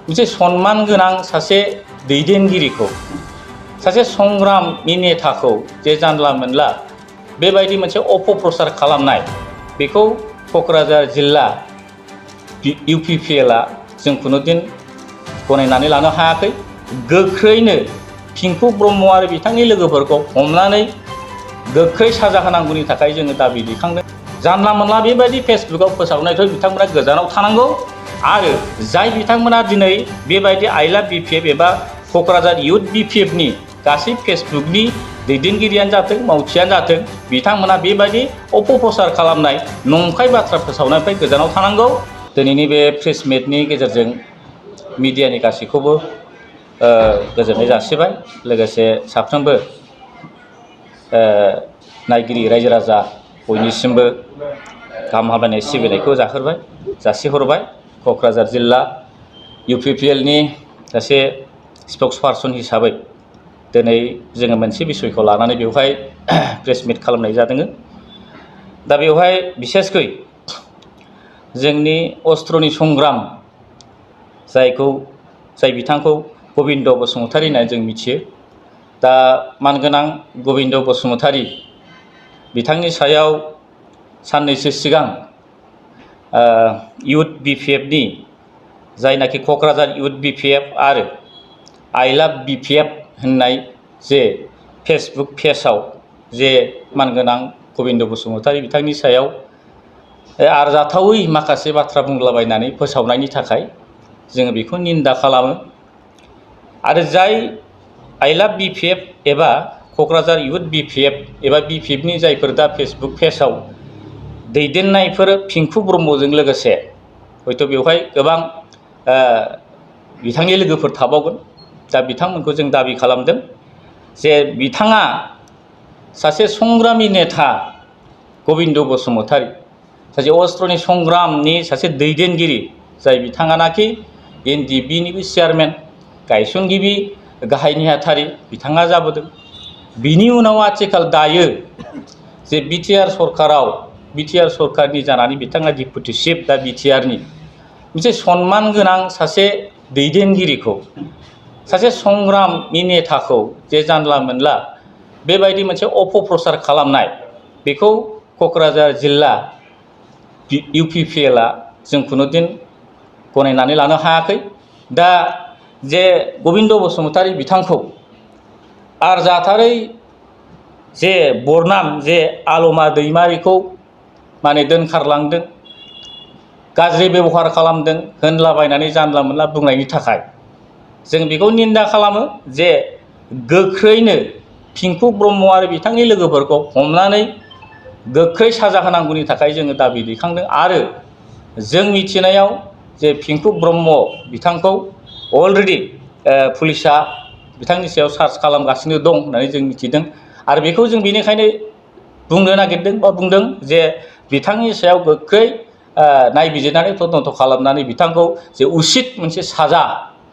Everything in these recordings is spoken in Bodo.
मोनसे सनमान गोनां सासे दैदेनगिरिखौ सासे संग्रामनि नेताखौ जे जानला मोनला बेबायदि मोनसे अपप्रचार खालामनाय बेखौ क'क्राझार जिल्ला UPPLआ जों खुनुदिन गनायनानै लानो हायाखै। गोख्रैनो पिंकु ब्रह्म आरो बिथांनि लोगोफोरखौ हमनानै गोख्रै साजा होनांगौनि थाखाय जोङो दाबि दैखांदों। जानला मोनला बेबायदि फेसबुकआव फोसावनायखौ बिथांमोना गोजानाव थानांगौ आरो जाय बिथांमोना दिनै बेबायदि आइ लाभ BPF एबा क'क्राझार इउथ BPFनि गासै फेसबुकनि दैदेनगिरियानो जाथों मावथियानो जाथों बिथांमोना बेबायदि अपप्रचार खालामनाय नंखाय बाथ्रा फोसावनायनिफ्राय गोजानाव थानांगौ। दिनैनि बे प्रेस मिटनि गेजेरजों मिडियानि गासैखौबो गोजोननाय जासिबाय। लोगोसे साफ्रोमबो नायगिरि रायजो राजा बयनिसिमबो गाहाम हामलायनाय सिबिनायखौ जासिहरबाय। क'क्राझार जिल्ला UPPLनि सासे स्पक्सपारसन हिसाबै दिनै जोङो मोनसे बिसयखौ लानानै बेवहाय प्रेस मिट खालामनाय जादों। दा बेवहाय बिसेसकै जोंनि अस्त्रनि संग्राम जाय बिथांखौ गबिन्द बसुमतारी होननानै जों मिथियो। दा मानगोनां गबिन्द बसुमतारी बिथांनि सायाव साननैसो सिगां इउथ BPFनि जायनाखि क'क्राझार इउथ BPF आरो आइ लाभ BPF होननाय जे फेसबुक पेजआव जे मानगोनां गबिन्द बसुमतारी बिथांनि सायाव आरजाथावै माखासे बाथ्रा बुंलाबायनानै फोसावनायनि थाखाय जोङो बेखौ निन्दा खालामो। आरो जाय आइ लाभ BPF एबा क'क्राझार इउथ BPF एबा BPFनि जायफोर दा फेसबुक पेजआव दैदेननायफोर पिंकु ब्रह्मजों लोगोसे हयथ' बेवहाय गोबां बिथांनि लोगोफोर थाबावगोन। दा बिथांमोनखौ जों दाबि खालामदों जे बिथाङा सासे संग्रामि नेता गबिन्द बसुमतारी सासे अस्त्रनि संग्रामनि सासे दैदेनगिरि जाय बिथाङानाखि NDBनिबो चेयारमेन गायसनगिरि गाहाय नेहाथारि बिथाङा जाबोदों। बिनि उनाव आथिखाल दायो जे BTR सरकाराव BTR सरकारनि जानानै बिथाङा डिपुटि चिफ दा BTRनि मोनसे सनमान गोनां सासे दैदेनगिरिखौ सासे संग्रामनि नेताखौ जे जानला मोनला बेबायदि मोनसे अपप्रचार खालामनाय बेखौ क'क्राझार जिल्ला UPPLआ जों खुनुदिन गनायनानै लानो हायाखै। दा जे गबिन्द बसुमतारी बिथांखौ आरजाथारै जे बरनाम जे आलमा दैमारिखौ माने दोनखारलांदों गाज्रि बेबहार खालामदों होनलाबायनानै जानला मोनला बुंनायनि थाखाय जों बेखौ निन्दा खालामो जे गोख्रैनो पिंकु ब्रह्म आरो बिथांनि लोगोफोरखौ हमनानै गोख्रै साजा होनांगौनि थाखाय जोङो दाबि दैखांदों। आरो जों मिथिनायाव जे पिंकु ब्रह्म बिथांखौ अलरेडि पुलिसा बिथांनि सायाव सार्च खालामगासिनो दं होननानै जों मिथिदों। आरो बेखौ जों बेनिखायनो बुंनो नागिरदों बा बुंदों जे बिथांनि सायाव गोख्रै नायबिजिरनानै तदन्त खालामनानै बिथांखौ जे उसित मोनसे साजा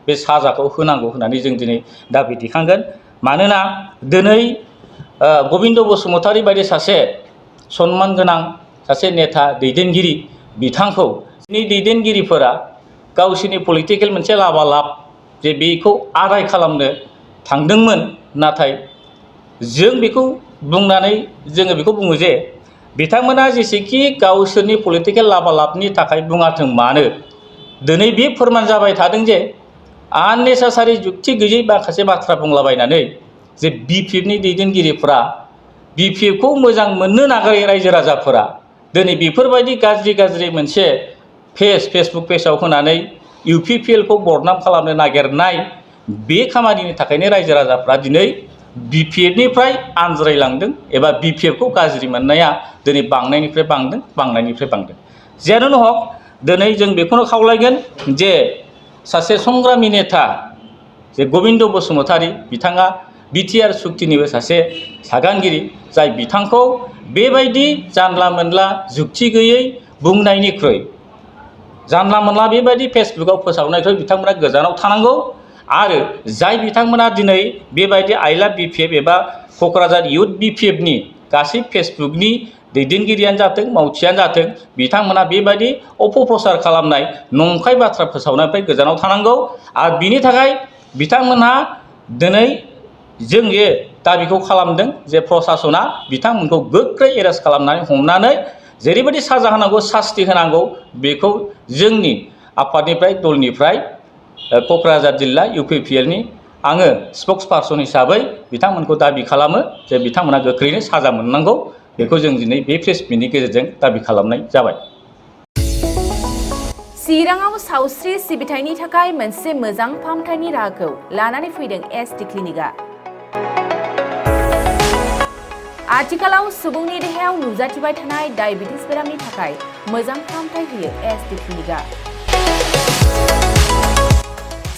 बे साजाखौ होनांगौ होननानै जों दिनै दाबि दैखांगोन। मानोना दिनै गबिन्द बसुमतारी बायदि सासे सनमान गोनां सासे नेता दैदेनगिरि बिथांखौ जोंनि दैदेनगिरिफोरा गावसोरनि पलिटिकेल मोनसे लाबालाब जे बेखौ आदाय खालामनो थांदोंमोन। नाथाय जों बेखौ बुंनानै जोङो बेखौ बुङो जे बिथांमोना जेसेखि गावसोरनि पलिटिकेल लाबालाबनि थाखाय बुङाथों मानो दिनै बे फोरमान जाबाय थादों जे आननेसेसारि जुक्ति गैयै माखासे बाथ्रा बुंलाबायनानै जे BPFनि दैदेनगिरिफोरा BPFखौ मोजां मोननो नागारै रायजो राजाफोरा दिनै बेफोरबायदि गाज्रि मोनसे फेसबुक पेजआव होनानै UPPLखौ बदनाम खालामनो नागिरनाय बे खामानिनि थाखायनो रायजो राजाफ्रा दिनै BPFनिफ्राय आनज्रायलांदों एबा BPFखौ गाज्रि मोननाया दिनै बांनायनिफ्राय बांदों। जेयानो हक दिनै जों बेखौनो खावलायगोन जे सासे संग्रामि नेता जे गबिन्द बसुमतारी बिथाङा BTR सुक्तिनिबो सासे सागानगिरि जाय बिथांखौ बेबायदि जानला मोनला जुक्ति गैयै बुंनायनिख्रुइ जानला मोनला बेबायदि फेसबुकआव फोसावनायनिख्रुइ बिथांमोना गोजानाव थानांगौ। आरो जाय बिथांमोना दिनै बेबायदि आइ लाभ BPF एबा क'क्राझार इउथ BPFनि गासै फेसबुकनि दैदेनगिरियानो जाथों मावथियानो जाथों बिथांमोना बेबायदि अपप्रचार खालामनाय नंखाय बाथ्रा फोसावनायनिफ्राय गोजानाव थानांगौ। आरो बिनि थाखाय बिथांमोनहा दिनै जों जे दाबिखौ खालामदों जे प्रसासना बिथांमोनखौ गोख्रै एरेस्ट खालामनानै हमनानै जेरैबायदि साजा होनांगौ सास्ति होनांगौ बेखौ जोंनि आफादनिफ्राय दलनिफ्राय क'क्राझार जिल्ला UPPLनि आङो स्पक्स पार्सन हिसाबै बिथांमोनखौ दाबि खालामो जे बिथांमोना गोख्रैनो साजा मोननांगौ। बेखौ जों दिनै बे प्रेस मिटनि गेजेरजों दाबि खालामनाय जाबाय। चिराङाव सावस्रि सिबिथायनि थाखाय मोनसे मोजां फाहामथायनि राहाखौ लानानै फैदों SD क्लिनिकआ। आथिखालाव सुबुंनि देहायाव नुजाथिबाय थानाय डायबिटिस बेरामनि थाखाय मोजां फाहामथाय होयो SD क्लिनिकआ।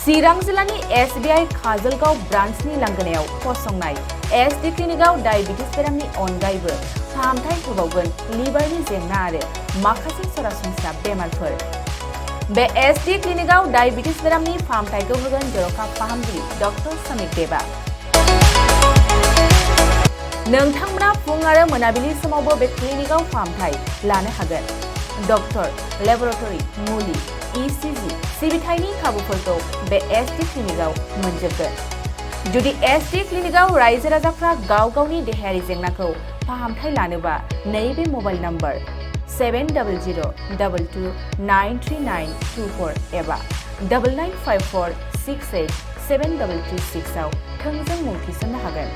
चिरां जिल्लानि SBI काजलगाव ब्रान्चनि लांगोनायाव फसंनाय SD क्लिनिकआव डायबिटिस बेरामनि अनगायैबो फाहामथाय होबावगोन लिभारनि जेंना आरो माखासे सरासनस्रा बेमारफोर। बे SD क्लिनिकआव डायबिटिस बेरामनि फाहामथायखौ होगोन जर'खा फाहामगिरि डक्टर समिक देबा। नोंथांमोना फुं आरो मोनाबिलि समावबो बे क्लिनिकआव फाहामथाय लानो हागोन। डक्टर, लेबरेटरि, मुलि, ECG सिबिथायनि खाबुफोरखौ बे SD क्लिनिकआव मोनजोबगोन। जुदि SD क्लिनिकआव रायजो राजाफ्रा गाव गावनि देहायारि जेंनाखौ फाहामथाय लानोबा नैबे मबाइल नम्बर 7002293924 एबा 9954687236 आव थोंजों मुं थिसननो हागोन।